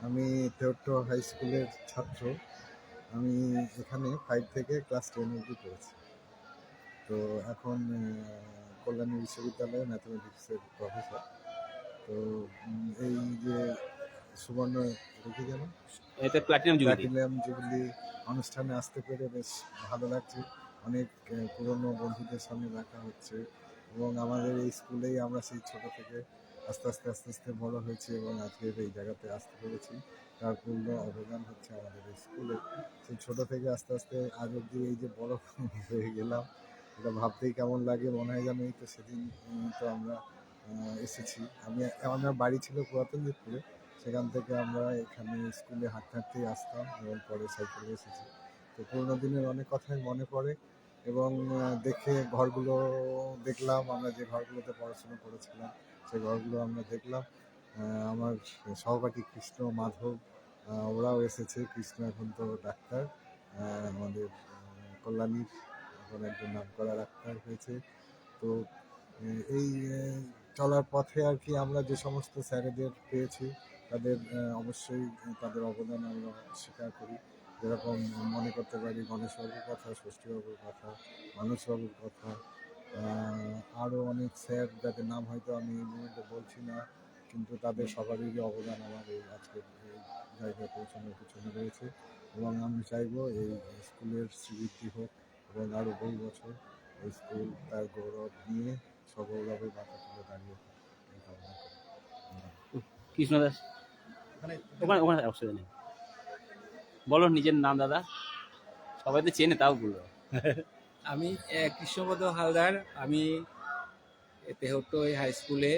আমি তেওট্ট হাই স্কুলের ছাত্র। আমি এখানে 5 থেকে ক্লাস 10 অবধি পড়েছি। তো এখন কল্যাণী বিশ্ববিদ্যালয়ে ম্যাথমেটিক্সের প্রফেসর। তো এই যে সুবর্ণ দেখি যেন এতে প্ল্যাটিনাম জুবিলি অনুষ্ঠানে আসতে পেরে বেশ ভালো লাগছে। অনেক পুরনো বন্ধুদের সঙ্গে দেখা হচ্ছে এবং আমাদের এই স্কুলেই আমরা সেই ছোট থেকে আস্তে আস্তে বড় হয়েছি এবং আজকের এই জায়গাতে আসতে পেরেছি। তার পূর্ণ অবদান হচ্ছে আমাদের এই স্কুলে। সেই ছোট থেকে আস্তে আজ অব্দি এই যে বড় হয়ে গেলাম, এটা ভাবতেই কেমন লাগে। মনে হয় যেন এই তো সেদিন তো আমরা এসেছি। আমার বাড়ি ছিল পুরাতন জিতপুরে, সেখান থেকে আমরা এখানে স্কুলে হাঁটতেই আসতাম এবং পরে সাইকেলে এসেছি। তো পুরোনো দিনের অনেক কথাই মনে পড়ে এবং দেখে ঘরগুলো দেখলাম, আমরা যে ঘরগুলোতে পড়াশোনা করেছিলাম সেই ঘরগুলো আমরা দেখলাম। আমার সহপাঠী কৃষ্ণ, মাধব ওরাও এসেছে। কৃষ্ণ এখন তো ডাক্তার, আমাদের কল্যাণীর এখন একজন নামকরা ডাক্তার হয়েছে। তো এই চলার পথে আর কি আমরা যে সমস্ত স্যারেদের পেয়েছি তাদের অবশ্যই তাদের অবদান আমরা স্বীকার করি। যেরকম মনে করতে পারি গণেশবাবুর কথা, ষষ্ঠীবাবুর কথা, মানসবাবুর কথা, আরও অনেক স্যার যাদের নাম হয়তো আমি এই মুহূর্তে বলছি না, কিন্তু তাদের সবারই অবদান আমার এই আজকের এই জায়গায় পৌঁছানোর পিছনে রয়েছে। এবং আমি চাইবো এই স্কুলের শ্রীবৃদ্ধি হোক এবং আরও বহু বছর এই স্কুল তার গৌরব নিয়ে সগৌরবে মাথা তুলে দাঁড়িয়ে এই কামনা করি। কৃষ্ণ দাস ওখানে ওখানে অসুবিধা নেই। বলো নিজের নাম দাদা, সবাই তো চেনে তাও বলো। আমি কৃষ্ণপদ হালদার। আমি তেহট্ট হাই স্কুলে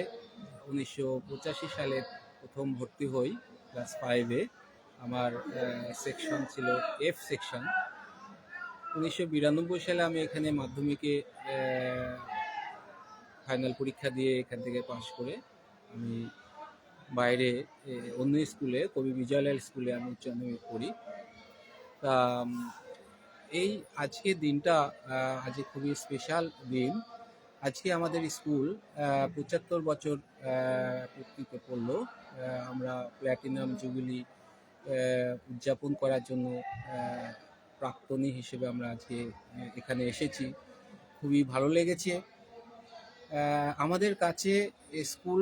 1985 সালে প্রথম ভর্তি হই ক্লাস 5-এ। আমার সেকশন ছিল এফ সেকশন। 1992 সালে আমি এখানে মাধ্যমিকে ফাইনাল পরীক্ষা দিয়ে এখান থেকে পাশ করে আমি বাইরে অন্য স্কুলে, কবি বিজয়লাল স্কুলে আমি উচ্চ মাধ্যমিক পড়ি। তা এই আজকের দিনটা আজকে খুবই স্পেশাল দিন। আজকে আমাদের স্কুল 75 বছর পূর্তিতে পড়ল। আমরা প্ল্যাটিনাম জুবিলি উদযাপন করার জন্য প্রাক্তনী হিসেবে আমরা আজকে এখানে এসেছি। খুবই ভালো লেগেছে। আমাদের কাছে স্কুল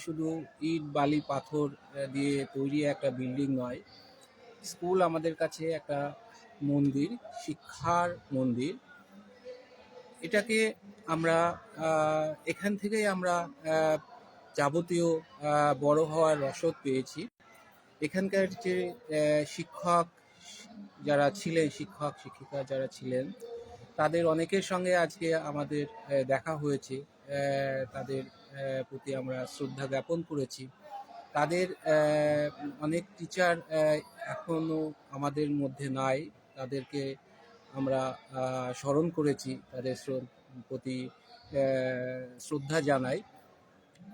শুধু ইট বালি পাথর দিয়ে তৈরি একটা বিল্ডিং নয়। স্কুল আমাদের কাছে একটা মন্দির, শিক্ষার মন্দির। এটাকে আমরা এখান থেকেই আমরা যাবতীয় বড় হওয়ার রসদ পেয়েছি। এখানকার যে শিক্ষক যারা ছিলেন, শিক্ষক শিক্ষিকা যারা ছিলেন, তাদের অনেকের সঙ্গে আজকে আমাদের দেখা হয়েছে। তাদের প্রতি আমরা শ্রদ্ধা জ্ঞাপন করেছি। তাদের অনেক টিচার এখনো আমাদের মধ্যে নাই, তাদেরকে আমরা স্মরণ করেছি, তাদের প্রতি শ্রদ্ধা জানাই।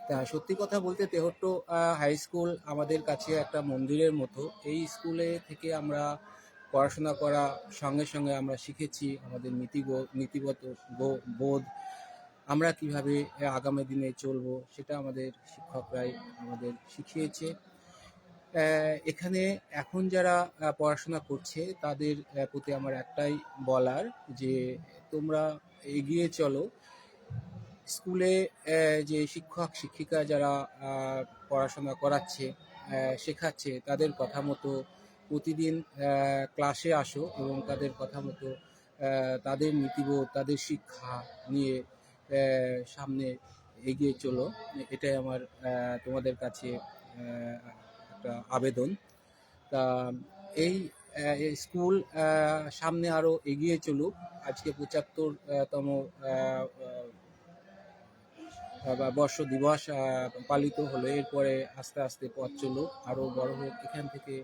তা সত্যি কথা বলতে তেহট্ট হাই স্কুল আমাদের কাছে একটা মন্দিরের মতো। এই স্কুলে থেকে আমরা পড়াশোনা করা সঙ্গে সঙ্গে আমরা শিখেছি আমাদের নীতিগত বোধ, আমরা কিভাবে আগামী দিনে চলবো সেটা আমাদের শিক্ষকরাই আমাদের শিখিয়েছে। এখানে এখন যারা পড়াশোনা করছে তাদের প্রতি আমার একটাই বলার, যে তোমরা এগিয়ে চলো। স্কুলে যে শিক্ষক শিক্ষিকা যারা পড়াশোনা করাচ্ছে, শেখাচ্ছে, তাদের কথা মতো প্রতিদিন ক্লাসে আসো এবং তাদের কথা মতো তাদের নীতিবোধ, তাদের শিক্ষা নিয়ে সামনে এগিয়ে চলো। এটাই আমার তোমাদের কাছে একটা আবেদন। তা এই স্কুল সামনে আরও এগিয়ে চলুক। আজকে 75তম বর্ষ দিবস পালিত হলো। এরপরে আস্তে আস্তে পথ চলুক, আরও বড় হোক। এখান থেকে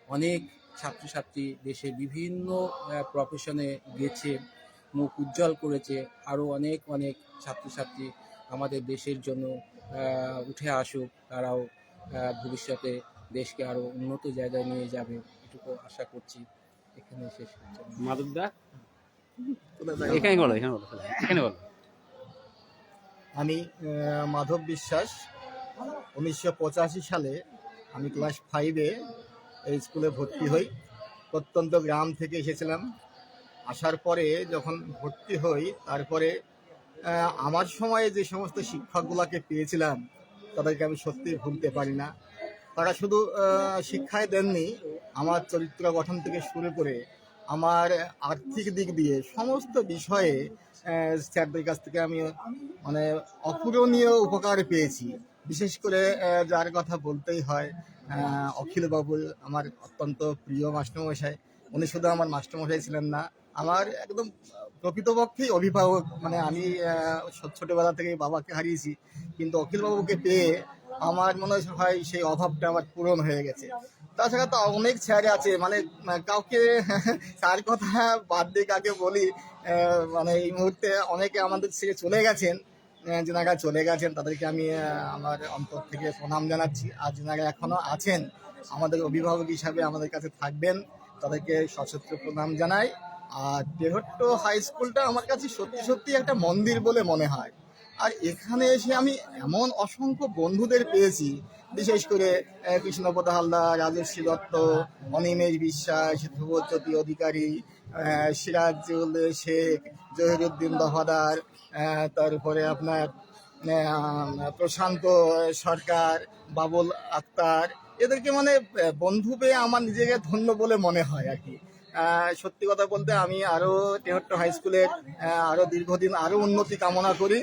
অনেক ছাত্রছাত্রী দেশের বিভিন্ন প্রফেশনে গেছে, মুখ উজ্জ্বল করেছে। আরও অনেক অনেক ছাত্রছাত্রী আমাদের দেশের জন্য উঠে আসুক, তারাও ভবিষ্যতে দেশকে আরও উন্নত জায়গায় নিয়ে যাবে, এটুকু আশা করছি। এখানে শেষ করছি। মাধবদা এখানে বলো, এখানে বলো, এখানে বলো। আমি মাধব বিশ্বাস। 1985 সালে আমি ক্লাস 5-এ এই স্কুলে ভর্তি হই। প্রত্যন্ত গ্রাম থেকে এসেছিলাম। আসার পরে যখন ভর্তি হই, তারপরে আমার সময়ে যে সমস্ত শিক্ষকগুলোকে পেয়েছিলাম তাদেরকে আমি সত্যিই ভুলতে পারি না। তারা শুধু শিক্ষাই দেননি, আমার চরিত্র গঠন থেকে শুরু করে আমার আর্থিক দিক দিয়ে সমস্ত বিষয়ে স্যারদের কাছ থেকে আমি মানে অপূরণীয় উপকার পেয়েছি। বিশেষ করে যার কথা বলতেই হয়, অখিল বাবু আমার অত্যন্ত প্রিয় মাস্টারমশাই। উনি শুধু আমার মাস্টারমশাই ছিলেন না, আমার একদম প্রকৃতপক্ষেই অভিভাবক। মানে আমি ছোটবেলা থেকে বাবাকে হারিয়েছি, কিন্তু অখিল বাবুকে পেয়ে আমার মনে হয় সেই অভাবটা আমার পূরণ হয়ে গেছে। তাছাড়া তো অনেক স্যার আছে, মানে কাউকে তার কথা বাদ দিয়ে কাকে বলি, মানে এই মুহূর্তে অনেকে আমাদের ছেড়ে চলে গেছেন। যেনারা চলে গেছেন তাদেরকে আমি আমার অন্তর থেকে প্রণাম জানাচ্ছি। আর যেনারা এখনো আছেন আমাদের অভিভাবক হিসাবে আমাদের কাছে থাকবেন, তাদেরকে সশস্ত্র প্রণাম জানাই। আর তেহট্ট হাই স্কুলটা আমার কাছে সত্যি সত্যি একটা মন্দির বলে মনে হয়। আর এখানে এসে আমি এমন অসংখ্য বন্ধুদের পেয়েছি, বিশেষ করে কৃষ্ণপদ হালদার, রাজশ্রী দত্ত, অনিমেষ বিশ্বাস, ধ্রুবজ্যোতি অধিকারী, সিরাজুল শেখ, জহিরুদ্দিন দফাদার, তারপরে আপনার প্রশান্ত সরকার, বাবুল আক্তার। এদেরকে মানে বন্ধু পেয়ে আমার নিজেকে ধন্য বলে মনে হয় আর কি। সত্যি কথা বলতে আমি আরও তেহট্ট হাই স্কুলের আরও দীর্ঘদিন আরও উন্নতি কামনা করি,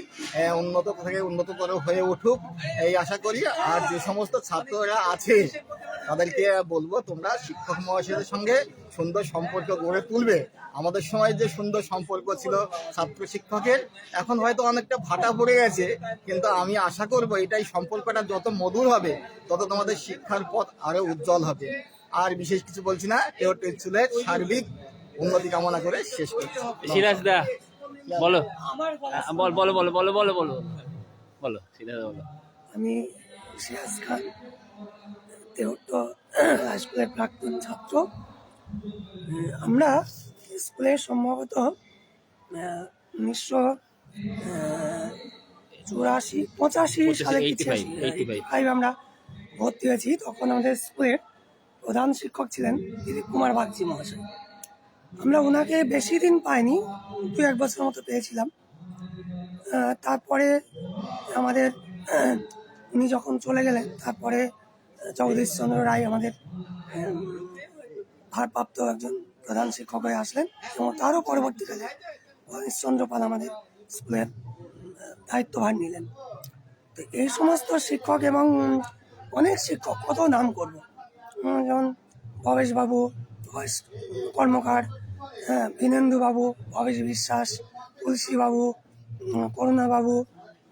উন্নত থেকে উন্নততর হয়ে উঠুক এই আশা করি। আর যে সমস্ত ছাত্ররা আছে তাদেরকে বলবো, তোমরা শিক্ষক মহাশয়ের সঙ্গে সুন্দর সম্পর্ক গড়ে তুলবে। আমাদের সময় যে সুন্দর সম্পর্ক ছিল ছাত্র শিক্ষকের, এখন হয়তো অনেকটা ভাটা পড়ে গেছে, কিন্তু আমি আশা করবো এটাই সম্পর্কটা যত মধুর হবে তত তোমাদের শিক্ষার পথ আরো উজ্জ্বল হবে। আর বিশেষ কিছু বলছি না, তেহট্ট স্কুলের সার্বিক উন্নতি কামনা করে শেষ করছি। সিরাজ দা বলো, বলো বলো বলো বলো বলো বলো সিরাজ দা বলো। আমি সিরাজ খান, তেহট্ট হাই স্কুলের প্রাক্তন ছাত্র। আমরা স্কুলে সম্ভবত 1984-85 সালে আমরা ভর্তি হয়েছি। তখন আমাদের স্কুলের প্রধান শিক্ষক ছিলেন দিলীপ কুমার বাগচি মহাশয়। আমরা ওনাকে বেশি দিন পাইনি, 2-1 বছর মতো পেয়েছিলাম। তারপরে আমাদের উনি যখন চলে গেলেন, তারপরে জগদীশচন্দ্র রায় আমাদের ভারপ্রাপ্ত একজন প্রধান শিক্ষক হয়ে আসলেন, এবং তারও পরবর্তীকালে গণেশচন্দ্র পাল আমাদের স্কুলের দায়িত্বভার নিলেন। তো এই সমস্ত শিক্ষক এবং অনেক শিক্ষক, কত নাম করব, যেমন ভবেশবাবু, ভবেশ কর্মকার, বিনেন্দুবাবু, ভবেশ বিশ্বাস, তুলসীবাবু, করুণাবাবু,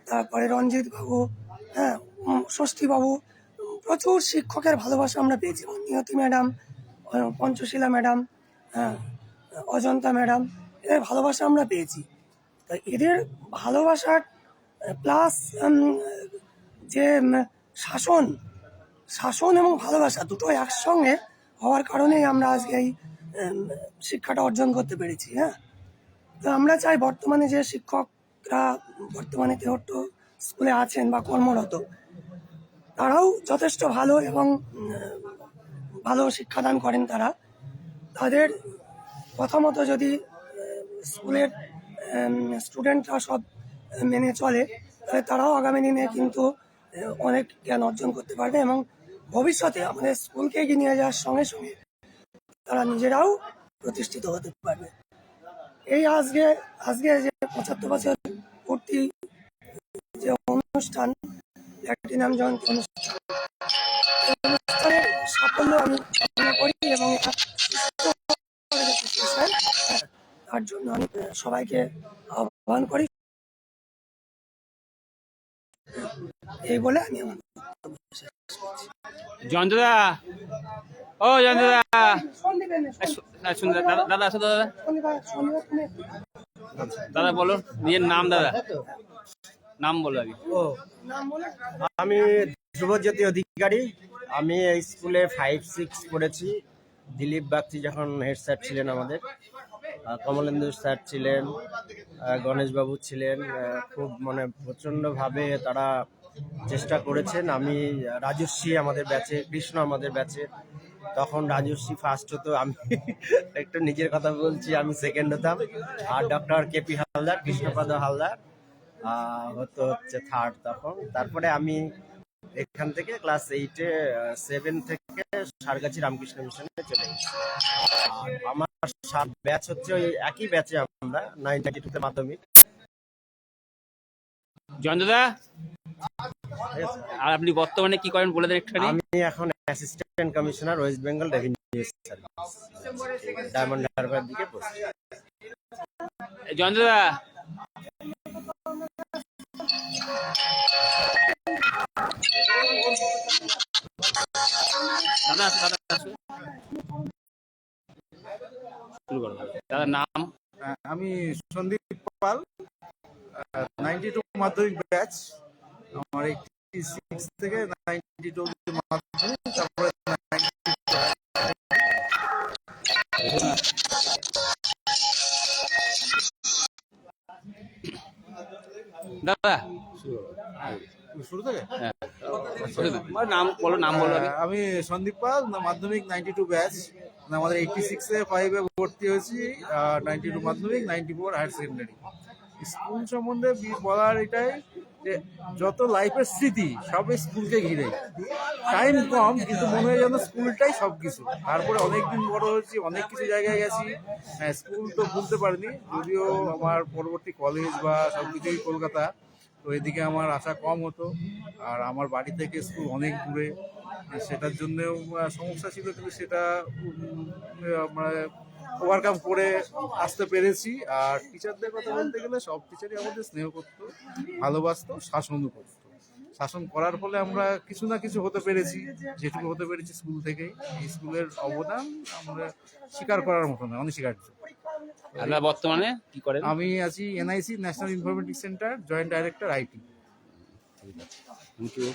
তারপরে রঞ্জিত বাবু, ষষ্ঠীবাবু। প্রচুর শিক্ষকের ভালোবাসা আমরা পেয়েছি। নিয়তি ম্যাডাম, পঞ্চশীলা ম্যাডাম, অজন্তা ম্যাডাম, এদের ভালোবাসা আমরা পেয়েছি। তো এদের ভালোবাসার প্লাস যে শাসন এবং ভালোবাসা দুটো একসঙ্গে হওয়ার কারণেই আমরা আজকে এই শিক্ষাটা অর্জন করতে পেরেছি। তো আমরা চাই বর্তমানে যে শিক্ষকরা বর্তমানে তেহট্ট স্কুলে আছেন বা কর্মরত, তারাও যথেষ্ট ভালো এবং ভালো শিক্ষাদান করেন। তাদের কথা মতো যদি স্কুলের স্টুডেন্টরা সব মেনে চলে, তাহলে তারাও আগামী দিনে কিন্তু অনেক জ্ঞান অর্জন করতে পারবে, এবং ভবিষ্যতে আমাদের স্কুলকে এগিয়ে নিয়ে যাওয়ার সঙ্গে সঙ্গে তারা নিজেরাও প্রতিষ্ঠিত হতে পারবে। এই আজকে যে 75 বছর পূর্তি যে অনুষ্ঠান, প্ল্যাটিনাম জয়ন্তী অনুষ্ঠানের সাফল্য আমি কামনা করি, এবং তার জন্য আমি সবাইকে আহ্বান করি। এই বলে আমি আমার জয়ন্তদা, ও জয়ন্তদা, দাদা আসো দাদা, দাদা বলো নিজের নাম, দাদা নাম বলো আগে। আমি ধ্রুবজ্যোতি অধিকারী। আমি এই স্কুলে 5-6 পড়েছি। দিলীপ বাগচি যখন হেড স্যার ছিলেন আমাদের, কমলেন্দু স্যার ছিলেন, গণেশবাবু ছিলেন। খুব মানে প্রচণ্ডভাবে তারা চেষ্টা করেছেন। আমি রাজস্বী আমাদের ব্যাচে, কৃষ্ণ আমাদের ব্যাচে, তখন রাজশ্রী ফার্স্ট হতো, আমি একটু নিজের কথা বলছি, আমি সেকেন্ড হতাম। আর ডক্টর কেপি হালদার, কৃষ্ণপদ হালদার হচ্ছে থার্ড তখন। তারপরে আমি এখান থেকে ক্লাস 7 থেকে সারগাছি রামকৃষ্ণ মিশনে চলে গেছি। আর আমার ব্যাচ হচ্ছে ওই একই ব্যাচে, আমরা 992 মাধ্যমিক। জয়ন্তদা, আর আপনি বর্তমানে কি করেন বলে দেন একটুখানি। আমি এখন assistant commissioner, West Bengal revenue service, diamond Harbour দিকে পোস্ট। জয়ন্তদা, দাদা আসো, দাদা আসো। শুরু করো দাদার নাম। আমি সন্দীপ পাল, 92 মাধ্যমিক ব্যাচ। আমার 86 থেকে 92 মাধ্যমিক, তারপরে দাদা শুরু থেকে নাম বলো, নাম বলো আগে। আমি সন্দীপ পাল, মাধ্যমিক 92 ব্যাচ। আমাদের 86-এ 5-এ ভর্তি হয়েছি, 92 মাধ্যমিক, 94 হায়ার সেকেন্ডারি। স্কুল সম্বন্ধে বলার এটাই যে যত লাইফের স্মৃতি সব এই স্কুলকে ঘিরে। টাইম কম, কিন্তু মনে হয় যেন স্কুলটাই সব কিছু। তারপরে অনেকদিন বড় হয়েছি, অনেক কিছু জায়গায় গেছি। হ্যাঁ, স্কুল তো ভুলতে পারিনি, যদিও আমার পরবর্তী কলেজ বা সব কিছুই কলকাতা, তো এদিকে আমার আসা কম হতো। আর আমার বাড়ি থেকে স্কুল অনেক দূরে, সেটার জন্যেও সমস্যা ছিল, কিন্তু সেটা আমরা ওভারকাম করে আসতে পেরেছি। আর টিচারদের কথা বলতে গেলে সব টিচারই আমাদের স্নেহ করতো, ভালোবাসতো, শাসনও করতো। শাসন করার ফলে আমরা কিছু না কিছু হতে পেরেছি, যেটুকু হতে পেরেছি স্কুল থেকেই। এই স্কুলের অবদান আমরা স্বীকার করার মতো না, অনস্বীকার্য। আপনারা বর্তমানে কি করেন? আমি আছি NIC, national informatics centre, joint director, IT. Thank you.